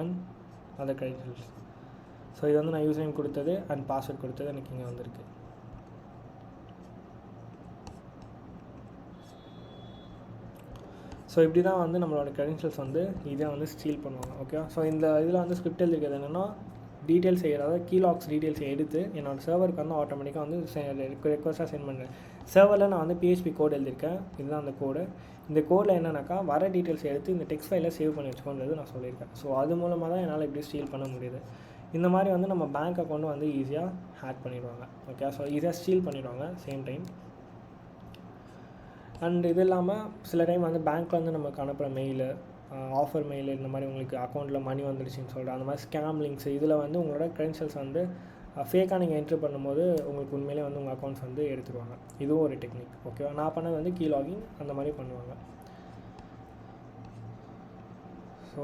And other credentials. So இது வந்து நான் யூசர் நேம் கொடுத்தது அண்ட் பாஸ்வேர்ட் கொடுத்தது எனக்கு இங்கே வந்திருக்கு. ஸோ இப்படி தான் வந்து நம்மளோட கிரெடென்ஷியல்ஸ் வந்து இதை வந்து ஸ்டீல் பண்ணுவாங்க. ஓகே, ஸோ இந்த இதில் வந்து ஸ்கிரிப்ட் எழுதிக்கிறது என்னென்னா டீட்டெயில்ஸ் செய்கிறத கீலாக்ஸ் டீட்டெயில்ஸ் எடுத்து என்னோடய சர்வருக்கு வந்து ஆட்டோமேட்டிக்காக வந்து ரெக்வஸ்ட்டாக சென்ட் பண்ணுறேன். சர்வரில் நான் வந்து PHP கோட் எழுதியிருக்கேன். இதுதான் அந்த கோடு. இந்த கோடில் என்னென்னாக்கா வர டீட்டெயில்ஸ் எடுத்து இந்த டெக்ஸ்ட் ஃபைலில் சேவ் பண்ணி வச்சுக்கோன்றது நான் சொல்லியிருக்கேன். ஸோ அது மூலமாக தான் என்னால் இப்படி ஸ்டீல் பண்ண முடியுது. இந்த மாதிரி வந்து நம்ம பேங்க் அக்கௌண்ட்டு வந்து ஈஸியாக ஹேக் பண்ணிடுவாங்க. ஓகே, ஸோ ஈஸியாக ஸ்டீல் பண்ணிடுவாங்க சேம் டைம். அண்ட் இது இல்லாமல் சில டைம் வந்து பேங்க்கில் வந்து நமக்கு அனுப்புகிற மெயிலு, ஆஃபர் மெயில், இந்த மாதிரி உங்களுக்கு அக்கௌண்ட்டில் மணி வந்துடுச்சின்னு சொல்லிட்டு அந்த மாதிரி ஸ்கேம் லிங்க்ஸ், இதில் வந்து உங்களோட கிரெடென்ஷியல்ஸ் வந்து ஃபேக்காக நீங்கள் என்ட்ரி பண்ணும்போது உங்களுக்கு உண்மையிலே வந்து உங்கள் அக்கௌண்ட்ஸ் வந்து எடுத்துருவாங்க. இதுவும் ஒரு டெக்னிக். ஓகேவா, நான் பண்ணது வந்து கீ லாகிங் அந்த மாதிரி பண்ணுவாங்க. ஸோ